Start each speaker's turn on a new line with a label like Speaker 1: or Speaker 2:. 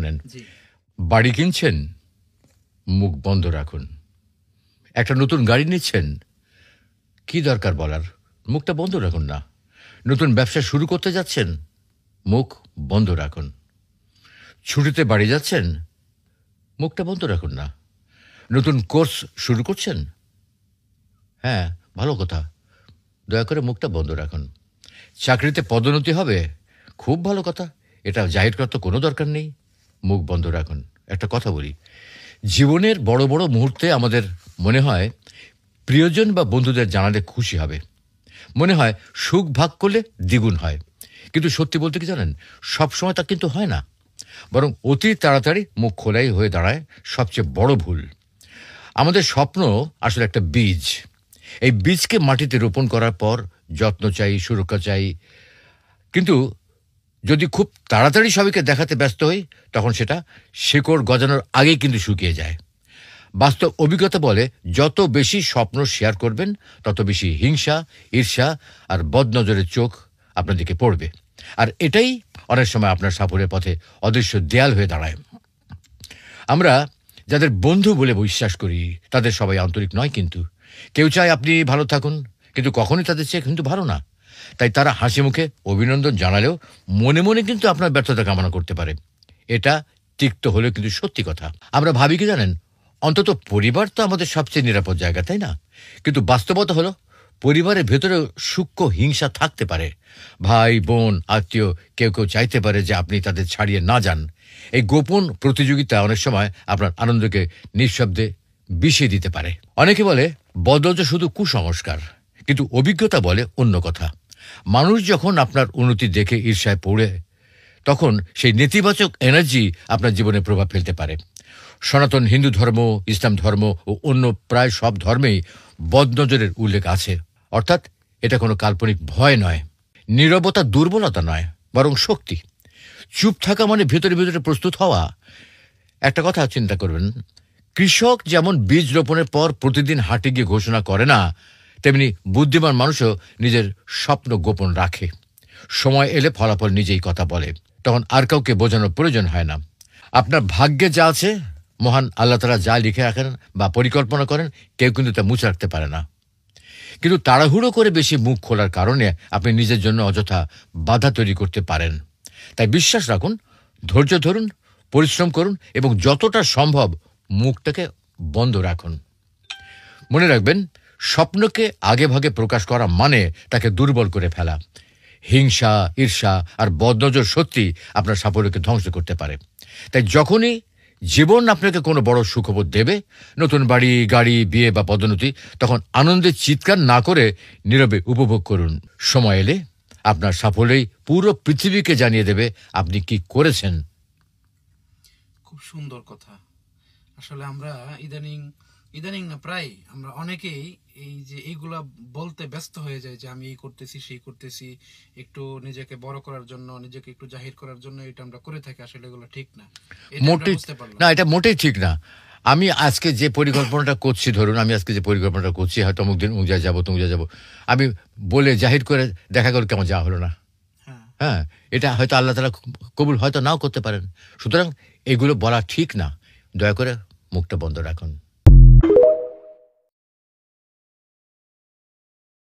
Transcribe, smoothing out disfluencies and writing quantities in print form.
Speaker 1: নেন।
Speaker 2: জি।
Speaker 1: বাড়ি কিনছেন, মুখ বন্ধ রাখুন। একটা নতুন গাড়ি নিচ্ছেন, কি দরকার বলার, মুখটা বন্ধ রাখুন না। নতুন ব্যবসা শুরু করতে যাচ্ছেন, মুখ বন্ধ রাখুন। ছুটিতে বাড়ি যাচ্ছেন, মুখটা বন্ধ রাখুন না। নতুন কোর্স শুরু করছেন, হ্যাঁ ভালো কথা, দয়া করে মুখটা বন্ধ রাখুন। চাকরিতে পদোন্নতি হবে, খুব ভালো কথা, এটা জাহির করার তো কোনো দরকার নেই, মুখ বন্ধ রাখুন। একটা কথা বলি, জীবনের বড় বড় মুহূর্তে আমাদের মনে হয় প্রিয়জন বা বন্ধুদের জানালে খুশি হবে, মনে হয় সুখ ভাগ করলে দ্বিগুণ হয়। কিন্তু সত্যি বলতে কি জানেন, সবসময় তা কিন্তু হয় না, বরং অতি তাড়াতাড়ি মুখ খোলাই হয়ে দাঁড়ায় সবচেয়ে বড় ভুল। আমাদের স্বপ্ন আসলে একটা বীজ। এই বীজকে মাটিতে রোপণ করার পর যত্ন চাই, সুরক্ষা চাই। কিন্তু যদি খুব তাড়াতাড়ি সবাইকে দেখাতে ব্যস্ত হই, তখন সেটা শিকড় গজানোর আগেই কিন্তু শুকিয়ে যায়। বাস্তব অভিজ্ঞতা বলে, যত বেশি স্বপ্ন শেয়ার করবেন, তত বেশি হিংসা, ঈর্ষা আর বদনজরের চোখ আপনার দিকে পড়বে। আর এটাই অনেক সময় আপনার সাফল্যের পথে অদৃশ্য দেয়াল হয়ে দাঁড়ায়। আমরা যাদের বন্ধু বলে বিশ্বাস করি, তাদের সবাই আন্তরিক নয় কিন্তু। কেউ চায় আপনি ভালো থাকুন, কিন্তু কখনোই তাদের চেয়ে কিন্তু ভালো না। তাই তারা হাসি মুখে অভিনন্দন জানালেও মনে মনে কিন্তু আপনার ব্যর্থতা কামনা করতে পারে। এটা তিক্ত হলেও কিন্তু সত্যি কথা। আমরা ভাবি কি জানেন, অন্তত পরিবার তো আমাদের সবচেয়ে নিরাপদ জায়গা, তাই না? কিন্তু বাস্তবতা হলো, পরিবারের ভেতরেও সূক্ষ্ম হিংসা থাকতে পারে। ভাই বোন আত্মীয় কেউ কেউ চাইতে পারে যে আপনি তাদের ছাড়িয়ে না যান। এই গোপন প্রতিযোগিতা অনেক সময় আপনার আনন্দকে নিঃশব্দে বিষিয়ে দিতে পারে। অনেকে বলে বদল শুধু কুসংস্কার, কিন্তু অভিজ্ঞতা বলে অন্য কথা। মানুষ যখন আপনার উন্নতি দেখে ঈর্ষায় পড়ে, তখন সেই নেতিবাচক এনার্জি আপনার জীবনে প্রভাব ফেলতে পারে। সনাতন হিন্দু ধর্ম, ইসলাম ধর্ম ও অন্য প্রায় সব ধর্মেই বদনজরের উল্লেখ আছে। অর্থাৎ এটা কোনো কাল্পনিক ভয় নয়, নীরবতা দুর্বলতা নয়, বরং শক্তি। চুপ থাকা মানে ভেতরে ভেতরে প্রস্তুত হওয়া। একটা কথা চিন্তা করবেন, কৃষক যেমন বীজ রোপণের পর প্রতিদিন হাটে গিয়ে ঘোষণা করে না, তেমনি বুদ্ধিমান মানুষও নিজের স্বপ্ন গোপন রাখে। সময় এলে ফলাফল নিজেই কথা বলে, তখন আর কাউকে বোঝানোর প্রয়োজন হয় না। আপনার ভাগ্যে যা আছে, মহান আল্লাহ তাআলা যা লিখে রাখেন বা পরিকল্পনা করেন, কেউ কিন্তু তা মুছে রাখতে পারে না। কিন্তু তাড়াহুড়ো করে বেশি মুখ খোলার কারণে আপনি নিজের জন্য অযথা বাধা তৈরি করতে পারেন। তাই বিশ্বাস রাখুন, ধৈর্য ধরুন, পরিশ্রম করুন এবং যতটা সম্ভব মুখটাকে বন্ধ রাখুন। মনে রাখবেন, স্বপ্নকে আগে ভাগে প্রকাশ করা মানে তাকে দুর্বল করে ফেলা। হিংসা, ঈর্ষা আর বদনজর সত্যি আপনার সাফল্যকে ধ্বংস করতে পারে। তাই যখনই জীবন আপনাকে কোনো বড় সুখবর দেবে, নতুন বাড়ি, গাড়ি, বিয়ে বা পদোন্নতি, তখন আনন্দে চিৎকার না করে নীরবে উপভোগ করুন। সময় এলে আপনার সাফল্যই পুরো পৃথিবীকে জানিয়ে দেবে আপনি কি করেছেন।
Speaker 2: খুব সুন্দর কথা। আসলে আমরা ইদানিং ইদানিং না প্রায় আমরা অনেকেই এই যে এইগুলা বলতে ব্যস্ত হয়ে যায় যে আমি এই করতেছি সেই করতেছি, একটু নিজেকে বড় করার জন্য, নিজেকে একটু জাহির করার জন্য এটা আমরা করে থাকি। আসলে এগুলো ঠিক না, এটা আমরা
Speaker 1: মোটেই
Speaker 2: বুঝতে পারলাম।
Speaker 1: না, এটা মোটেই ঠিক না। আমি আজকে যে পরিকল্পনাটা করছি, ধরুন আমি আজকে যে পরিকল্পনাটা করছি, হয়তো অমুক দিন অমুক জায়গায় যাবো, তমুক জায়গায় যাবো, আমি বলে জাহির করে দেখা গেল কেমন যাওয়া হলো না।
Speaker 2: হ্যাঁ,
Speaker 1: হ্যাঁ, এটা হয়তো আল্লাহ তাআলা কবুল হয়তো নাও করতে পারেন। সুতরাং এগুলো বলা ঠিক না। দয়া করে মুখটা বন্ধ রাখুন।